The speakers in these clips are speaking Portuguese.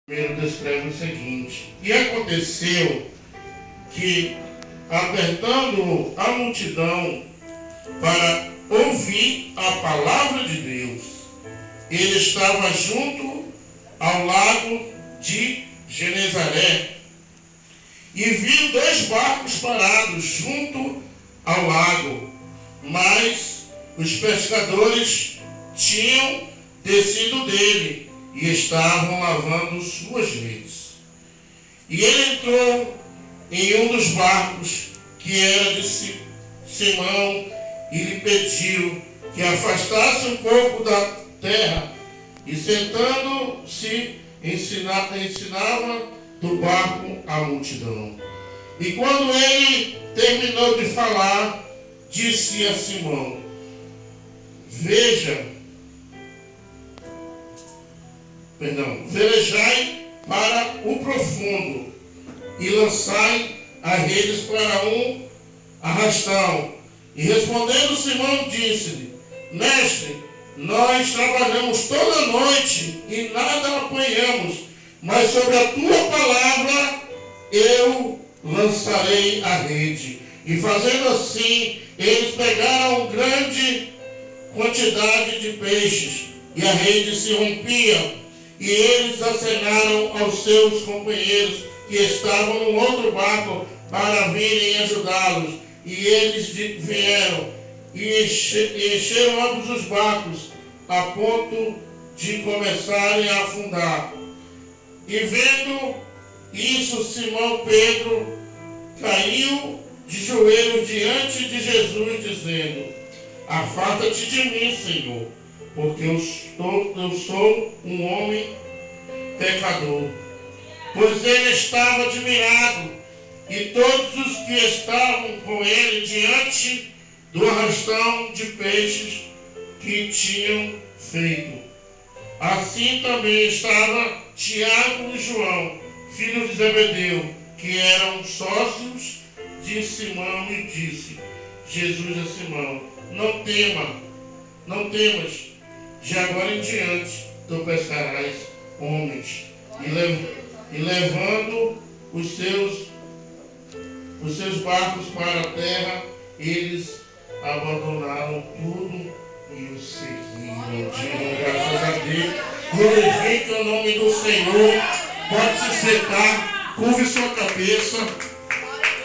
Primeiro descreve o seguinte: e aconteceu que, apertando a multidão para ouvir a palavra de Deus, ele estava junto ao lago de Genezaré e viu dois barcos parados junto ao lago, mas os pescadores tinham descido dele e estavam lavando suas redes. E ele entrou em um dos barcos, que era de Simão, e lhe pediu que afastasse um pouco da terra, e sentando-se ensinava do barco a multidão. E quando ele terminou de falar, disse a Simão: velejai para o profundo e lançai as redes para um arrastão. E respondendo Simão, disse-lhe: Mestre, nós trabalhamos toda a noite e nada apanhamos, mas sobre a tua palavra eu lançarei a rede. E fazendo assim, eles pegaram grande quantidade de peixes, e a rede se rompia. E eles acenaram aos seus companheiros que estavam no outro barco para virem ajudá-los. E eles vieram e encheram ambos os barcos, a ponto de começarem a afundar. E vendo isso, Simão Pedro caiu de joelhos diante de Jesus, dizendo: Afasta-te de mim, Senhor, porque eu sou um homem pecador. Pois ele estava admirado, e todos os que estavam com ele diante do arrastão de peixes que tinham feito. Assim também estava Tiago e João, filhos de Zebedeu, que eram sócios de Simão, e disse Jesus a Simão: Não temas, de agora em diante tu pescarás homens. E levando os seus barcos para a terra, eles abandonaram tudo e o seguiram. Digam graças a Deus. Glorifique o nome do Senhor. Pode se sentar, curve sua cabeça.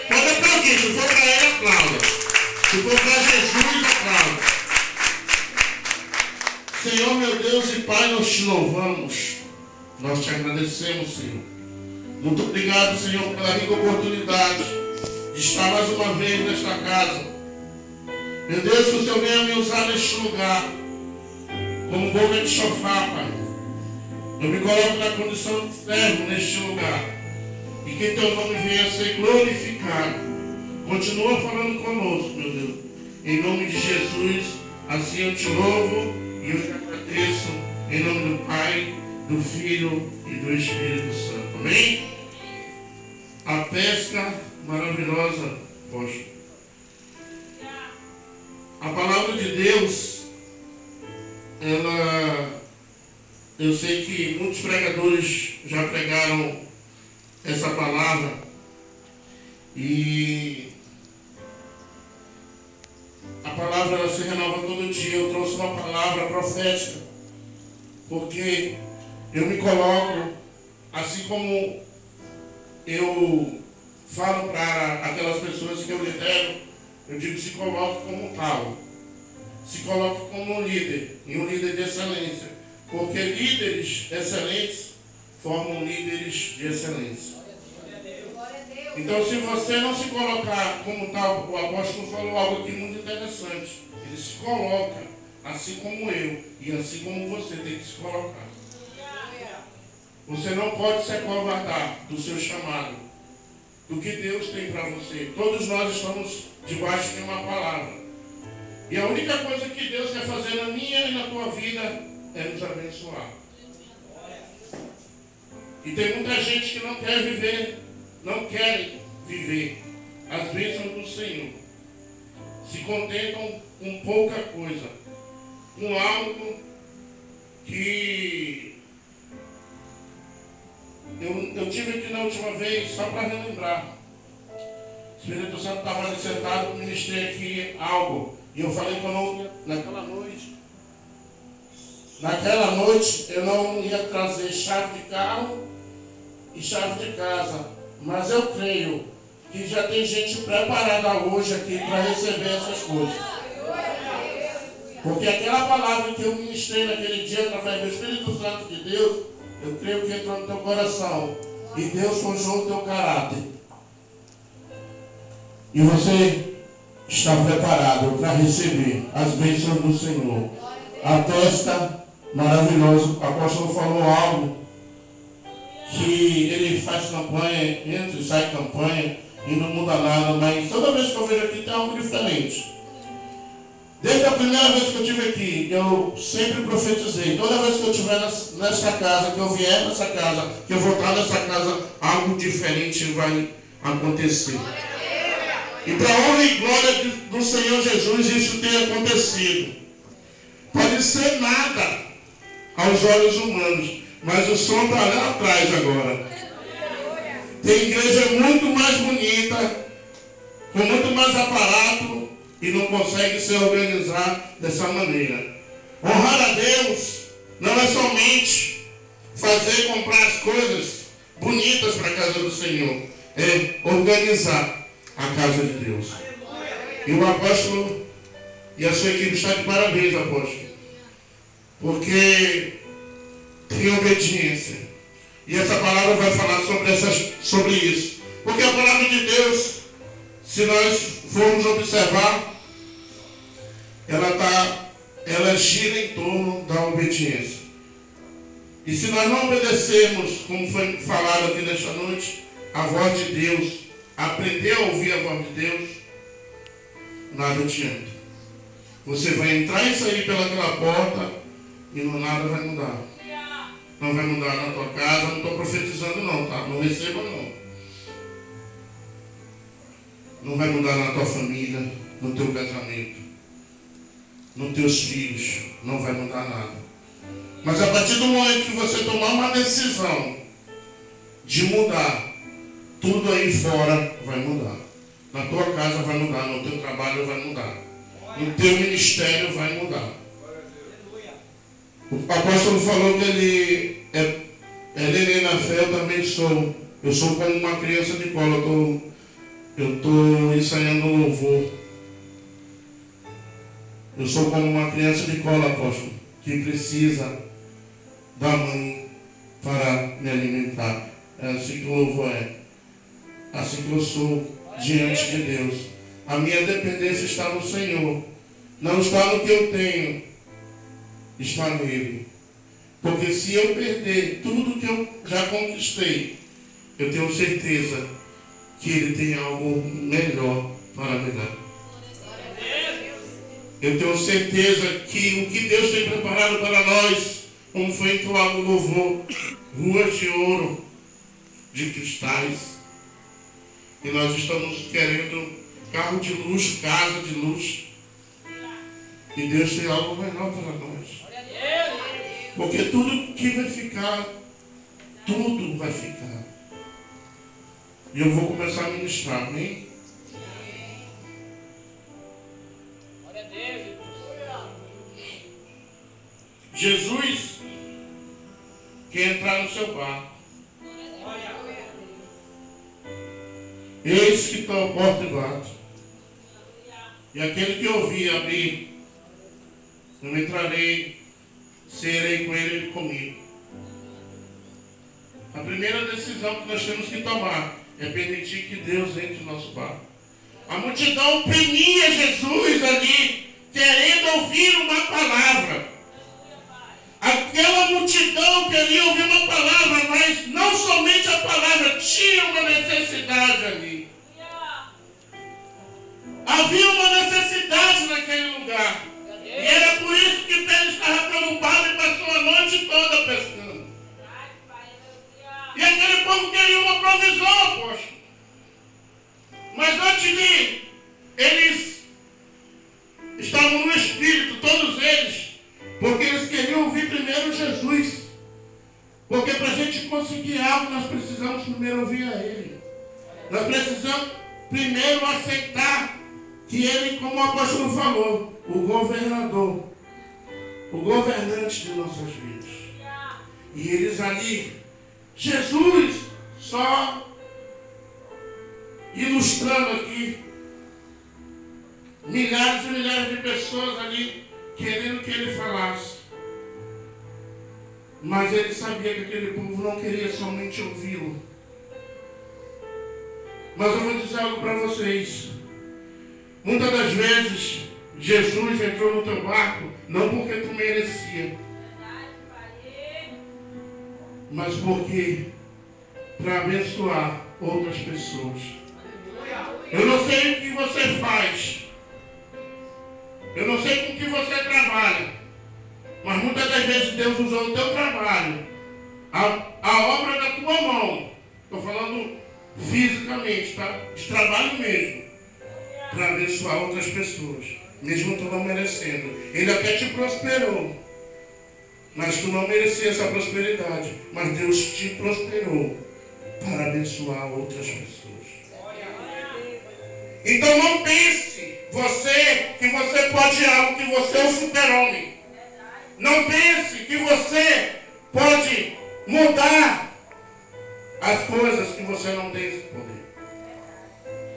Pode aplaudir, se for para ele, aplauda. Se for para Jesus, aplauda. Senhor, meu Deus e Pai, nós te louvamos. Nós te agradecemos, Senhor. Muito obrigado, Senhor, pela rica oportunidade de estar mais uma vez nesta casa. Meu Deus, que o Senhor venha me usar neste lugar como boca de sofá, Pai. Eu me coloco na condição de servo neste lugar. E que teu nome venha a ser glorificado. Continua falando conosco, meu Deus. Em nome de Jesus, assim eu te louvo e eu te agradeço. Em nome do Pai, do Filho e do Espírito Santo. Amém? A pesca maravilhosa, poxa. A palavra de Deus, eu sei que muitos pregadores já pregaram essa palavra, e a palavra ela se renova todo dia. Eu trouxe uma palavra profética, porque eu me coloco, assim como eu falo para aquelas pessoas que eu lidero, eu digo: se coloque como tal, se coloque como um líder, e um líder de excelência, porque líderes excelentes formam líderes de excelência. Então, se você não se colocar como tal, o apóstolo falou algo aqui muito interessante. Ele se coloca, assim como eu, e assim como você tem que se colocar. Você não pode se acovardar do seu chamado, do que Deus tem para você. Todos nós estamos debaixo de uma palavra. E a única coisa que Deus quer fazer na minha e na tua vida é nos abençoar. E tem muita gente que não quer viver, não querem viver as bênçãos do Senhor. Se contentam com pouca coisa, com algo que Eu tive aqui na última vez, só para relembrar. O Espírito Santo estava ali sentado, ministrei aqui algo. E eu falei que eu não ia, naquela noite eu não ia trazer chave de carro e chave de casa. Mas eu creio que já tem gente preparada hoje aqui para receber essas coisas. Porque aquela palavra que eu ministrei naquele dia através do Espírito Santo de Deus, eu creio que entrou no teu coração. E Deus forjou o teu caráter. E você está preparado para receber as bênçãos do Senhor. A testa maravilhosa. O apóstolo falou algo que ele faz campanha, entra e sai campanha e não muda nada, mas toda vez que eu vejo aqui tem algo diferente. Desde a primeira vez que eu estive aqui, eu sempre profetizei. Toda vez que eu estiver nessa casa, que eu vier nessa casa, que eu voltar nessa casa, algo diferente vai acontecer. E para a honra e glória do Senhor Jesus, isso tem acontecido. Pode ser nada aos olhos humanos, mas o som está lá atrás agora. Tem igreja muito mais bonita, com muito mais aparato, e não consegue se organizar dessa maneira. Honrar a Deus não é somente comprar as coisas bonitas para a casa do Senhor, é organizar a casa de Deus. E o apóstolo e a sua equipe está de parabéns, apóstolo, porque tem obediência. E essa palavra vai falar sobre isso. Porque a palavra de Deus, se nós formos observar, ela gira em torno da obediência. E se nós não obedecermos, como foi falado aqui nesta noite, a voz de Deus, aprender a ouvir a voz de Deus, nada adianta. Você vai entrar e sair pelaquela porta e nada vai mudar. Não vai mudar na tua casa, não estou profetizando não, tá? Não receba não. Não vai mudar na tua família, no teu casamento, nos teus filhos, não vai mudar nada. Mas a partir do momento que você tomar uma decisão de mudar, tudo aí fora vai mudar. Na tua casa vai mudar, no teu trabalho vai mudar, no teu ministério vai mudar. O apóstolo falou que ele é na fé, eu também sou. Eu sou como uma criança de cola, eu estou ensaiando louvor. Eu sou como uma criança de cola, apóstolo, que precisa da mãe para me alimentar. É assim que o louvor é. Assim que eu sou diante de Deus. A minha dependência está no Senhor. Não está no que eu tenho, está nele. Porque se eu perder tudo que eu já conquistei, eu tenho certeza que Ele tem algo melhor para me dar. Eu tenho certeza que o que Deus tem preparado para nós, como foi entoado no louvor, ruas de ouro, de cristais, e nós estamos querendo carro de luxo, casa de luxo, e Deus tem algo melhor para nós. Porque tudo que vai ficar, tudo vai ficar. E eu vou começar a ministrar, amém? Jesus quer entrar no seu barco. Eis que estou à porta e bato. E aquele que ouvir abrir, eu entrarei, serei com ele e comigo. A primeira decisão que nós temos que tomar é permitir que Deus entre no nosso barco. A multidão oprimia Jesus ali, querendo ouvir uma palavra. Aquela multidão queria ouvir uma palavra, mas não somente a palavra, tinha uma necessidade ali. Havia uma necessidade naquele lugar. E era por isso que Pedro estava preocupado e passou a noite toda pescando. E aquele povo queria uma provisão, apóstolo. Mas antes de eles estavam no Espírito, todos eles, porque eles queriam ouvir primeiro Jesus. Porque para a gente conseguir algo, algo, nós precisamos primeiro ouvir a Ele. Nós precisamos primeiro aceitar que Ele, como o apóstolo falou, o governador, o governante de nossas vidas. E eles ali, Jesus, só ilustrando aqui, milhares e milhares de pessoas ali, querendo que Ele falasse. Mas Ele sabia que aquele povo não queria somente ouvi-lo. Mas eu vou dizer algo para vocês. Muitas das vezes, Jesus entrou no teu barco, não porque tu merecia, mas porque para abençoar outras pessoas. Eu não sei o que você faz, eu não sei com que você trabalha, mas muitas das vezes Deus usou o teu trabalho, a obra da tua mão, estou falando fisicamente, tá? De trabalho mesmo, para abençoar outras pessoas, mesmo tu não merecendo. Ele até te prosperou, mas tu não merecia essa prosperidade, mas Deus te prosperou para abençoar outras pessoas. Então não pense que você pode algo, que você é um super-homem. Não pense que você pode mudar as coisas, que você não tem esse poder.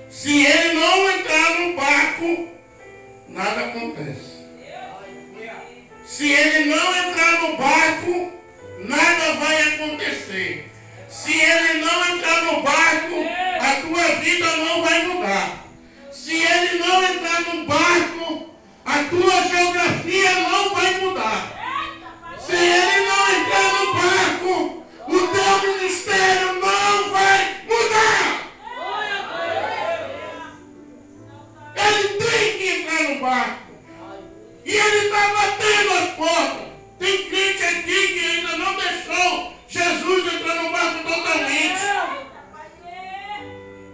Se ele não entrar no barco, nada acontece. Se ele não entrar no barco, nada vai acontecer. Se ele não entrar no barco, a tua vida não vai mudar. Se ele não entrar no barco, a tua geografia não vai mudar. Se ele não entrar no barco, o teu ministério não vai mudar. Ele tem que entrar no barco. E ele está batendo as portas. Tem crente aqui que ainda não deixou Jesus entrar no barco totalmente.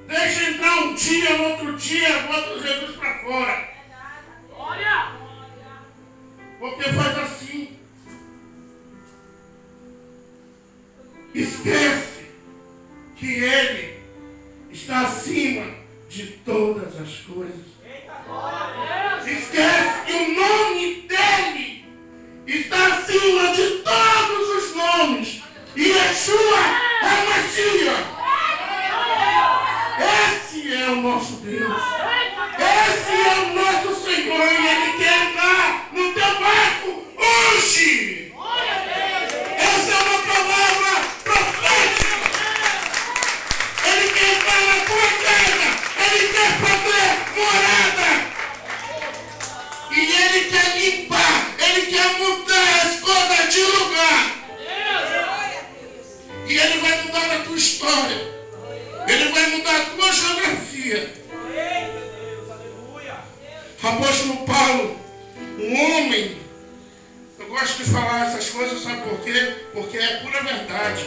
Deixa entrar um dia, no outro dia, bota Jesus para fora. Porque faz assim. Esquece que Ele está acima de todas as coisas. Esquece que o nome dEle está acima de todos os nomes. E Yeshua HaMashiach. Esse é o nosso Deus. Esse é o nosso Senhor. E Ele quer entrar no teu barco hoje. Essa é uma palavra profética. Ele quer entrar na tua casa. Ele quer fazer morada. E Ele quer limpar. Ele quer mudar as coisas de lugar. E Ele vai mudar a tua história. Ele vai mudar a tua geografia. Apóstolo Paulo, um homem, eu gosto de falar essas coisas, sabe por quê? Porque é pura verdade.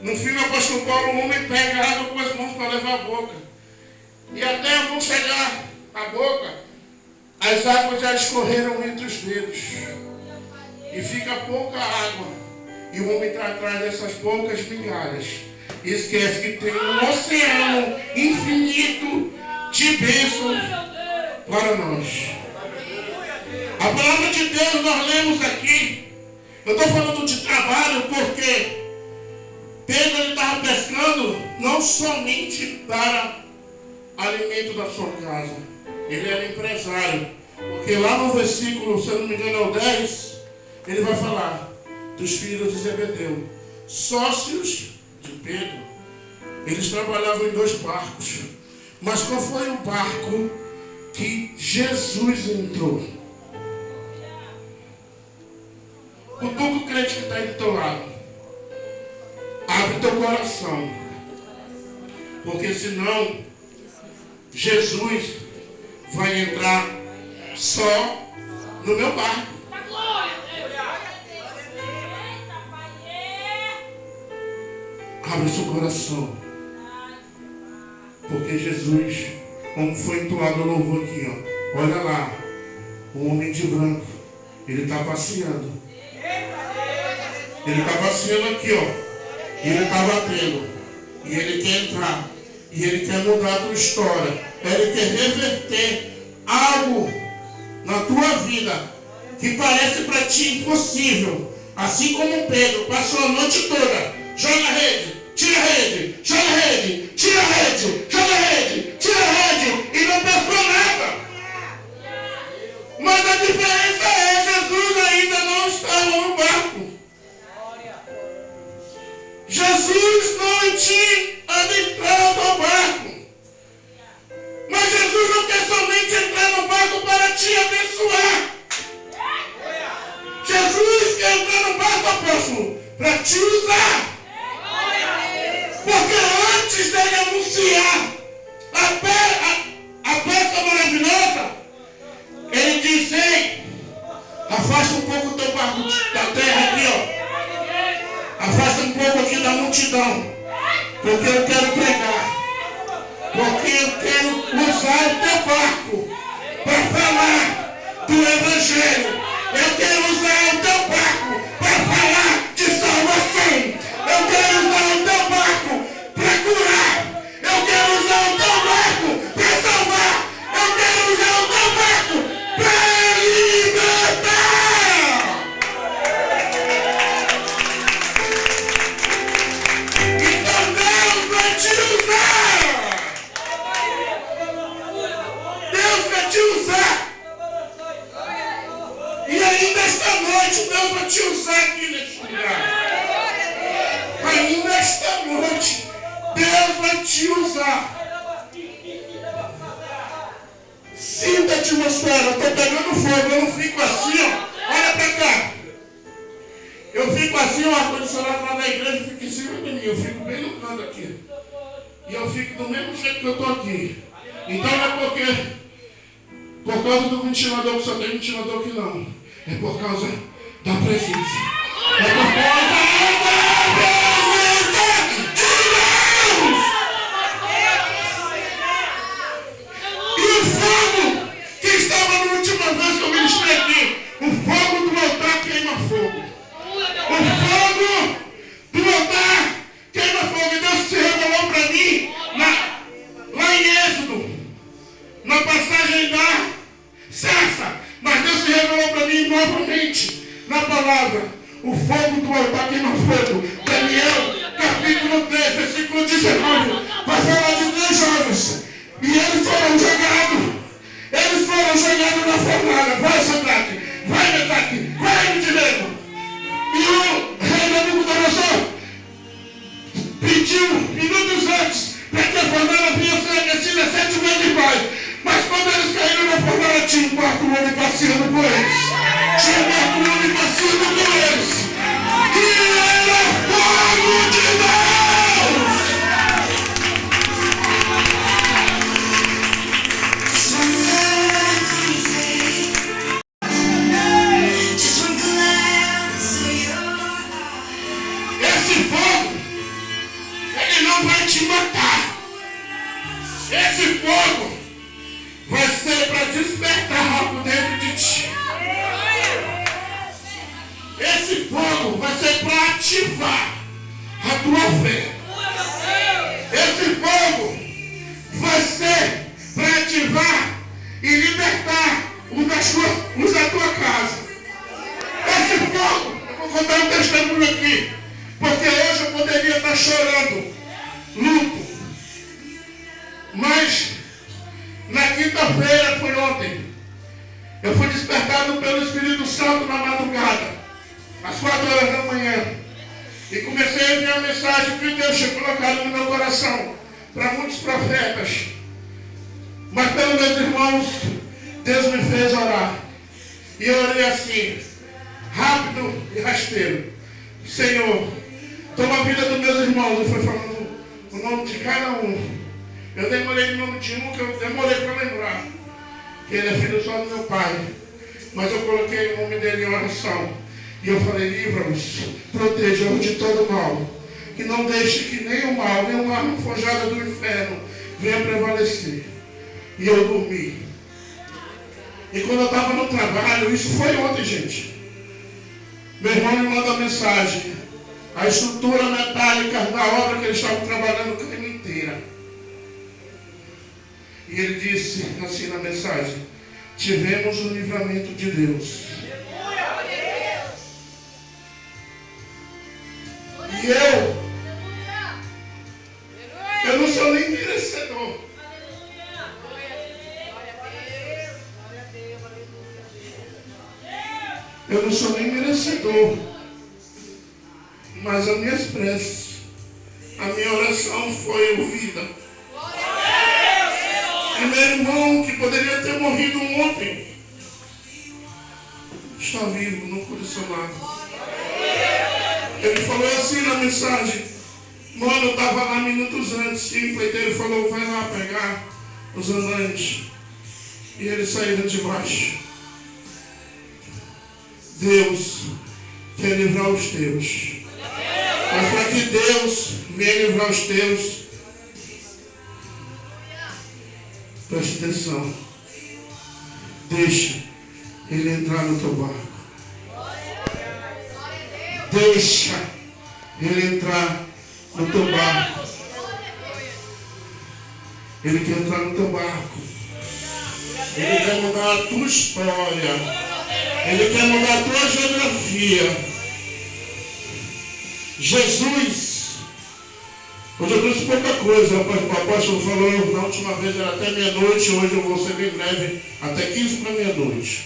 No fim, o apóstolo Paulo, um homem pega água com as mãos para levar a boca. E até a mão chegar à boca, as águas já escorreram entre os dedos. E fica pouca água. E o homem está atrás dessas poucas migalhas. E esquece que tem um oceano infinito de bênçãos para nós. A palavra de Deus nós lemos aqui. Eu estou falando de trabalho porque Pedro estava pescando não somente para alimento da sua casa. Ele era empresário. Porque lá no versículo, se eu não me engano, é o 10, ele vai falar dos filhos de Zebedeu, sócios de Pedro. Eles trabalhavam em 2 barcos. Mas qual foi o barco que Jesus entrou? Cutuca o crente que está aí do teu lado. Abre teu coração. Porque senão Jesus vai entrar só no meu barco. Abre seu coração. Porque Jesus, como foi entoado o louvor aqui, ó. Olha lá, o homem de branco, ele está passeando. Ele está passeando aqui, ó. E ele está batendo. E ele quer entrar. E ele quer mudar a tua história. Ele quer reverter algo na tua vida que parece para ti impossível. Assim como Pedro passou a noite toda. Joga a rede, tira a rede, joga a rede, tira a rede, joga a rede, tira a rede. E não pescou nada. Mas a diferença é Jesus ainda não estava no barco. Jesus não tinha adentrado ao barco. Mas Jesus não quer somente entrar no barco para te abençoar. Jesus quer entrar no barco, apóstolo, para te usar. Porque antes dele anunciar a peça maravilhosa, ele disse: ei, afasta um pouco o teu barco da terra aqui, ó. Afasta um pouco aqui da multidão. Porque eu quero pregar. Porque eu quero usar o teu barco para falar do Evangelho. Eu quero usar o teu barco para falar de salvação. Eu quero usar o teu barco para curar. Eu quero usar o teu barco para salvar. Eu quero usar o teu barco para libertar. Então Deus vai te usar. Deus vai te usar. E ainda esta noite Deus vai te usar aqui neste lugar. Ainda esta noite Deus vai te usar. Sinta a atmosfera. Eu estou pegando fogo. Eu não fico assim, ó. Olha para cá. Eu fico assim, ó. Ar-condicionado lá na igreja fica em cima de mim. Eu fico bem no canto aqui. E eu fico do mesmo jeito que eu estou aqui. Então não é porque por causa do ventilador que só tem ventilador aqui não. É por causa da presença. É por causa da presença de Deus. E o fogo que estava na última vez que eu ministrei aqui, o fogo do altar queima fogo. O fogo do altar queima fogo. E Deus se revelou para mim lá em Êxodo, na passagem da sarça. Mas Deus se revelou para mim novamente na palavra. O fogo do altar queima fogo. Daniel, capítulo 3, versículo 19. Vai falar de 3 jovens. E eles foram jogados. Eles foram jogados na fornalha. Vai, Sadraque. Vai, Mesaque. Vai, Abednego. E o rei Nabucodonosor pediu minutos antes para que a fornalha vinha ser aquecida 7 vezes mais. Mas quando eles caíram na fornalha, tinha um quarto homem passeando com eles. Tinha um quarto homem passeando com eles. E era fogo de Deus. Esse fogo, ele não vai te matar. Esse fogo vai ser para despertar algo dentro de ti. Esse fogo vai ser para ativar a tua fé. Esse fogo vai ser para ativar e libertar os da tua casa. Esse fogo, eu vou contar um testemunho aqui, porque hoje eu poderia estar chorando, luto, mas na quinta-feira, foi ontem, eu fui despertado pelo Espírito Santo na madrugada, às 4 horas da manhã, e comecei a enviar a mensagem que Deus tinha colocado no meu coração para muitos profetas. Mas pelos meus irmãos, Deus me fez orar. E eu orei assim, rápido e rasteiro: Senhor, toma a vida dos meus irmãos. E foi falando o nome de cada um. Eu demorei o nome de um, que eu demorei para lembrar, que ele é filho só do meu pai. Mas eu coloquei o nome dele em oração. E eu falei: livra-nos, proteja-nos de todo mal. Que não deixe que nem o mal, nem uma arma forjada do inferno venha prevalecer. E eu dormi. E quando eu estava no trabalho, isso foi ontem, gente, meu irmão me manda mensagem: A estrutura metálica da obra que eles estavam trabalhando caiu inteira. E ele disse assim na mensagem: tivemos o livramento de Deus. E eu não sou nem merecedor. Eu não sou nem merecedor. Mas as minhas preces, a minha oração foi ouvida. E meu irmão, que poderia ter morrido ontem, está vivo, não condicionado. Ele falou assim na mensagem: mano, eu estava lá minutos antes. E o pleiteiro falou: vai lá pegar os andantes. E eles saíram de baixo. Deus quer livrar os teus. Mas para que Deus venha livrar os teus, preste atenção. Deixa Ele entrar no teu barco. Deixa Ele entrar no teu barco. Ele quer entrar no teu barco. Ele quer mudar a tua história. Ele quer mudar a tua geografia. Jesus, hoje eu trouxe pouca coisa. O apóstolo falou na última vez era até meia-noite. Hoje eu vou ser bem breve, até 15 para meia-noite.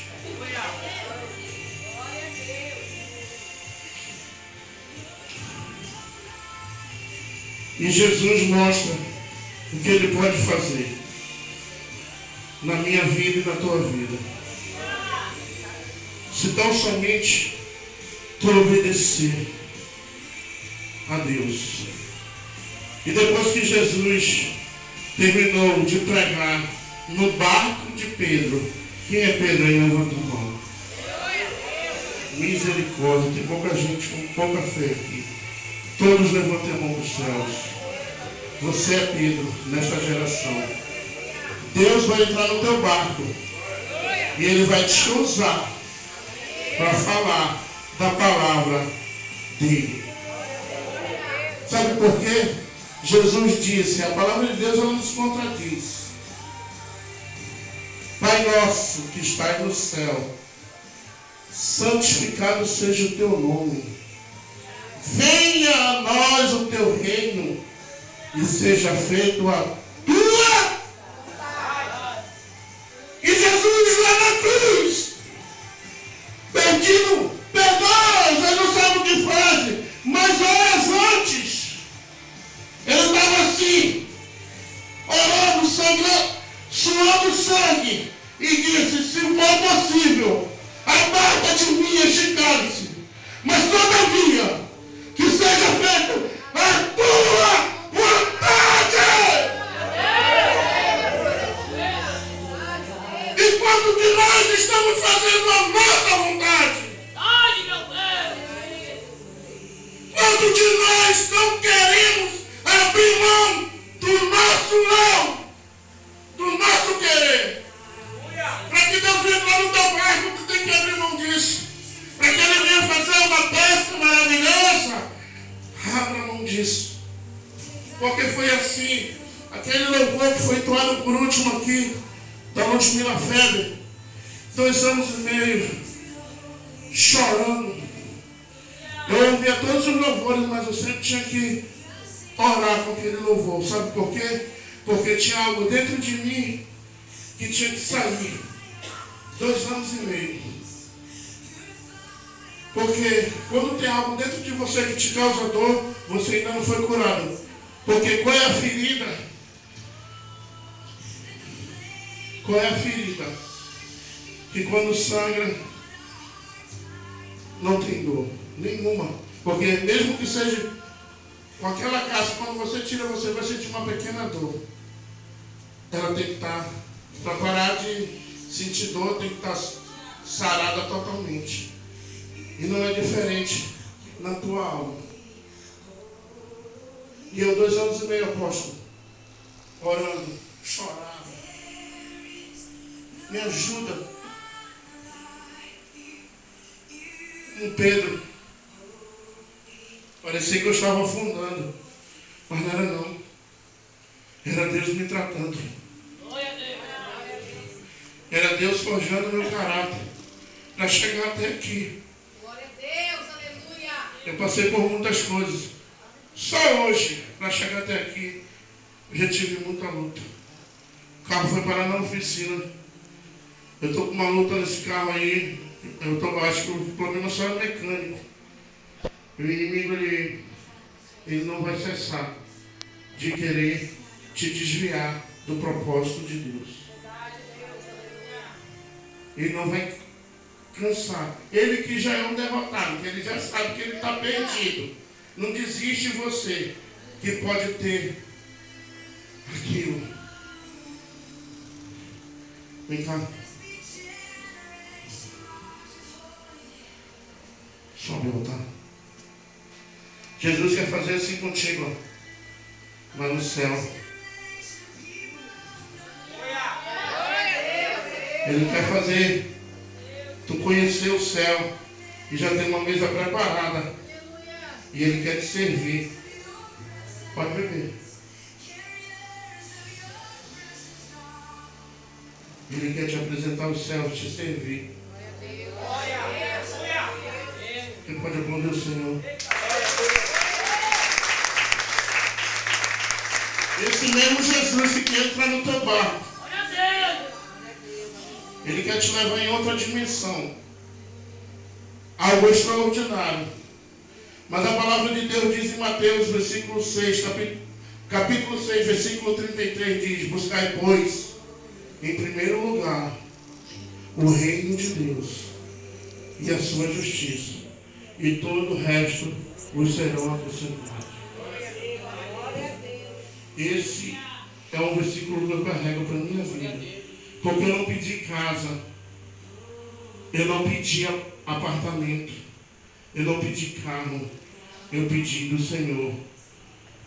E Jesus mostra o que Ele pode fazer na minha vida e na tua vida. Se tão somente tu obedecer a Deus. E depois que Jesus terminou de pregar no barco de Pedro, quem é Pedro aí? Levanta a mão. Misericórdia, tem pouca gente com pouca fé aqui. Todos levantem a mão para os céus. Você é Pedro nesta geração. Deus vai entrar no teu barco e Ele vai te usar para falar da palavra dele. Sabe por quê? Jesus disse, a palavra de Deus ela nos contradiz. Pai nosso que estás no céu, santificado seja o teu nome. Venha a nós o teu reino e seja feito a tua. E Jesus lá na cruz, pedindo perdão, ele não sabe o que faz, mas horas antes, ele estava assim, orando, suando sangue, e disse, se for possível, aparta de mim este cálice, mas todavia, que seja feito a tua vontade. E quando que nós estamos fazendo a nossa vontade? Quando de nós não queremos abrir mão do nosso não, do nosso querer. Para que Deus entre no teu barco, tu tem que abrir mão disso. Para que Ele venha fazer uma pesca maravilhosa, abra mão disso. Porque foi assim, aquele louvor que foi entoado por último aqui, da Ludmila Febre, 2 anos e meio, chorando. Eu ouvia todos os louvores, mas eu sempre tinha que orar com aquele louvor. Sabe por quê? Porque tinha algo dentro de mim que tinha que sair. 2 anos e meio. Porque quando tem algo dentro de você que te causa dor, você ainda não foi curado. Porque qual é a ferida? Qual é a ferida? Que quando sangra, não tem dor nenhuma. Porque mesmo que seja com aquela casca, quando você tira, você vai sentir uma pequena dor. Ela tem que estar, para parar de sentir dor, tem que estar sarada totalmente. E não é diferente na tua alma. E eu 2 anos e meio, apóstolo, orando, chorava. Me ajuda. Um Pedro, Parecia que eu estava afundando. Mas não era não. Era Deus me tratando. Era Deus forjando meu caráter para chegar até aqui. Glória a Deus, aleluia. Eu passei por muitas coisas. Só hoje, para chegar até aqui, eu já tive muita luta. O carro foi parar na oficina. Eu estou com uma luta nesse carro aí. Acho que o problema só é mecânico. O inimigo, ele não vai cessar de querer te desviar do propósito de Deus. Ele não vai cansar. Ele que já é um derrotado, que ele já sabe que ele está perdido. Não desiste você, que pode ter aquilo. Vem cá. Sobe, voltar. Jesus quer fazer assim contigo, ó, lá no céu. Ele quer fazer tu conhecer o céu e já ter uma mesa preparada. E Ele quer te servir. Pode beber. Ele quer te apresentar o céu, te servir. Você pode aplaudir o Senhor. Esse mesmo Jesus que quer entrar no teu barco. Ele quer te levar em outra dimensão. Algo extraordinário. Mas a palavra de Deus diz em Mateus, versículo 6, capítulo 6, versículo 33, diz: buscai, pois, em primeiro lugar, o reino de Deus e a sua justiça, e todo o resto vos serão acrescentados. Esse é um versículo que eu carrego para a minha vida. Porque eu não pedi casa, eu não pedi apartamento, eu não pedi carro, eu pedi do Senhor.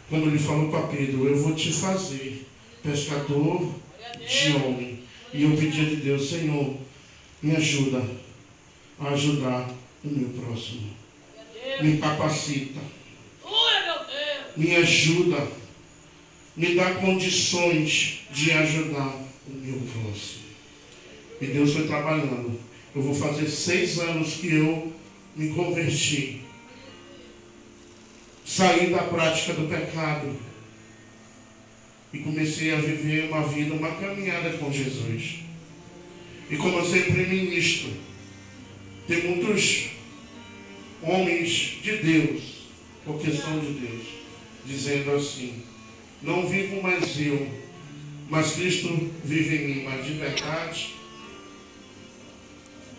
Como Ele falou para Pedro: eu vou te fazer pescador de homem. E eu pedi de Deus: Senhor, me ajuda a ajudar o meu próximo. Me capacita. Me ajuda. Me dá condições de ajudar o meu próximo. E Deus foi trabalhando. Eu vou fazer 6 anos que eu me converti. Saí da prática do pecado. E comecei a viver uma vida, uma caminhada com Jesus. E como eu sempre ministro, tem muitos homens de Deus, porque são de Deus, dizendo assim: não vivo mais eu, mas Cristo vive em mim. Mas de verdade,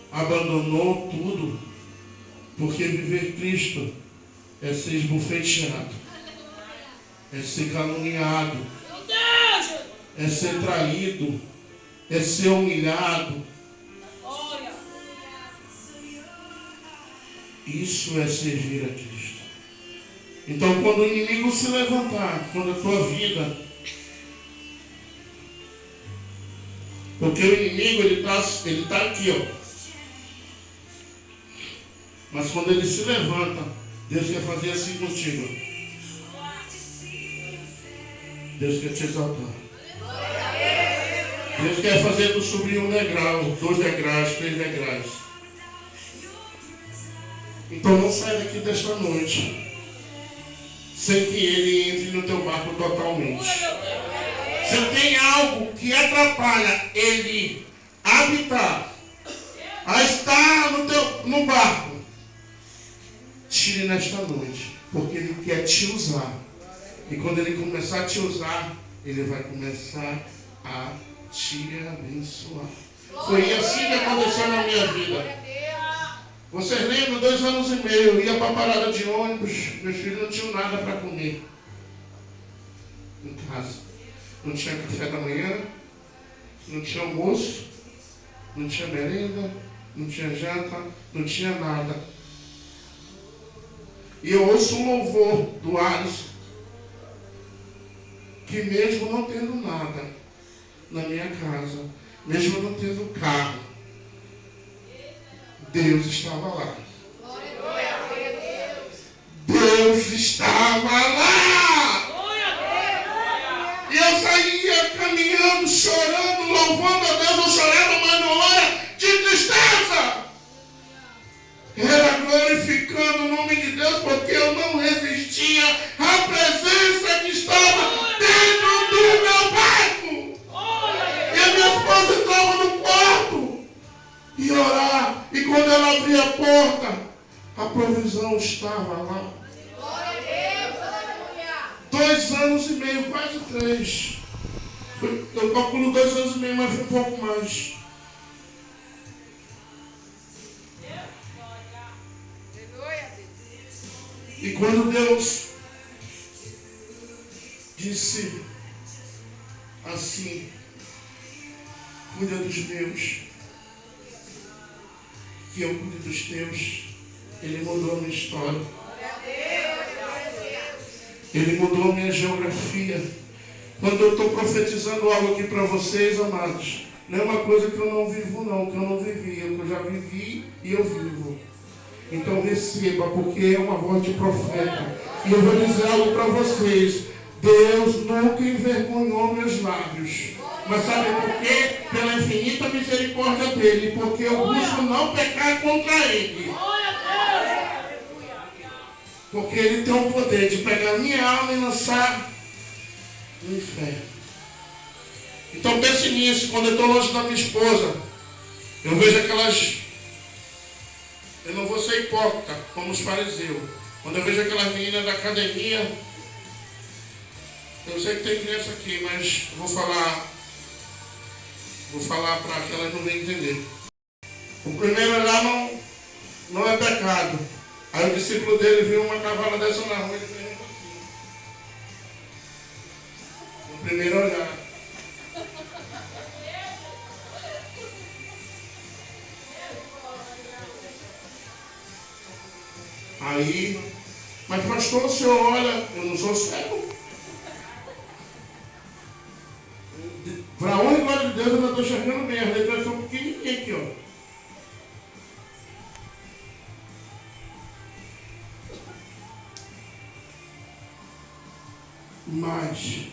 abandonou tudo, porque viver Cristo é ser esbofeteado, é ser caluniado, é ser traído, é ser humilhado. Isso é servir a Cristo. Então, quando o inimigo se levantar, quando a tua vida, porque o inimigo ele tá aqui, ó. Mas quando ele se levanta, Deus quer fazer assim contigo. Deus quer te exaltar. Deus quer fazer tu subir 1 degrau, 2 degraus, 3 degraus. Então não sai daqui desta noite sem que Ele entre no teu barco totalmente. Se tem algo que atrapalha Ele habitar, a estar no barco, tire nesta noite, porque Ele quer te usar. E quando Ele começar a te usar, Ele vai começar a te abençoar. Foi assim que aconteceu na minha vida. Vocês lembram? 2 anos e meio, eu ia para a parada de ônibus, meus filhos não tinham nada para comer em casa. Não tinha café da manhã, não tinha almoço, não tinha merenda, não tinha janta, não tinha nada. E eu ouço um louvor do Alisson, que mesmo não tendo nada na minha casa, mesmo não tendo carro, Deus estava lá. Deus estava lá. E eu saía caminhando, chorando, louvando a Deus. Eu chorava, mas não era de tristeza. Era glorificando o nome de Deus, porque eu não resistia à presença que estava dentro do meu barco. E a minha esposa entrava no quarto e orar. E quando ela abria a porta, a provisão estava lá. 2 anos e meio, quase 3. Eu calculo 2 anos e meio, mas foi um pouco mais. E quando Deus disse assim, cuida dos meus, que eu cuide dos teus, Ele mudou a minha história. Ele mudou a minha geografia. Quando eu estou profetizando algo aqui para vocês, amados, não é uma coisa que eu não vivo não, que eu não vivi, eu já vivi e eu vivo. Então receba, porque é uma voz de profeta. E eu vou dizer algo para vocês. Deus nunca envergonhou meus lábios. Mas sabe por quê? Pela infinita misericórdia dele. Porque eu busco não pecar contra ele. Porque ele tem o poder de pegar minha alma e lançar no inferno. Então pense nisso. Quando eu estou longe da minha esposa, eu vejo aquelas... Eu não vou ser hipócrita, como os fariseus. Quando eu vejo aquelas meninas da academia, eu sei que tem criança aqui, mas vou falar para que elas não venham entender. O primeiro olhar não é pecado. Aí o discípulo dele viu uma cavala dessa na rua e ele fez assim. O primeiro olhar. Aí, mas pastor, o senhor olha, eu não sou cego. Para a honra e glória de Deus, eu ainda estou enxergando bem. As letras são pequenininhas aqui, ó. Mas,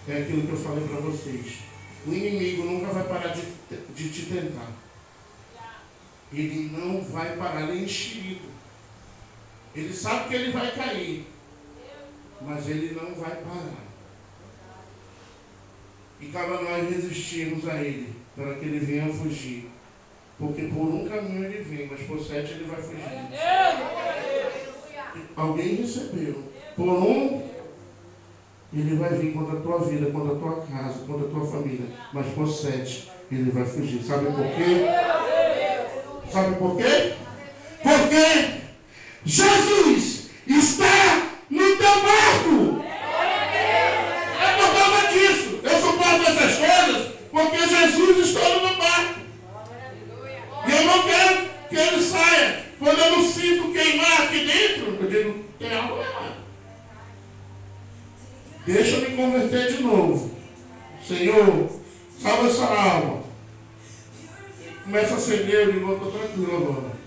é aquilo que eu falei para vocês. O inimigo nunca vai parar de te tentar. Ele não vai parar, ele é enxerido. Ele sabe que ele vai cair, mas ele não vai parar. E cabe a nós resistirmos a ele, para que ele venha fugir. Porque por um caminho ele vem, mas por 7 ele vai fugir. Alguém recebeu. Por um, ele vai vir contra a tua vida, contra a tua casa, contra a tua família. Mas por 7 ele vai fugir. Sabe por quê? Sabe por quê? Porque Jesus está no teu barco. É por causa disso. Eu suporto essas coisas porque Jesus está no meu barco. E eu não quero que ele saia. Quando eu não sinto queimar aqui dentro, eu digo, tem algo errado. Deixa eu me converter de novo. Senhor, salva essa alma. Começa a acender, eu digo, eu estou tranquilo agora.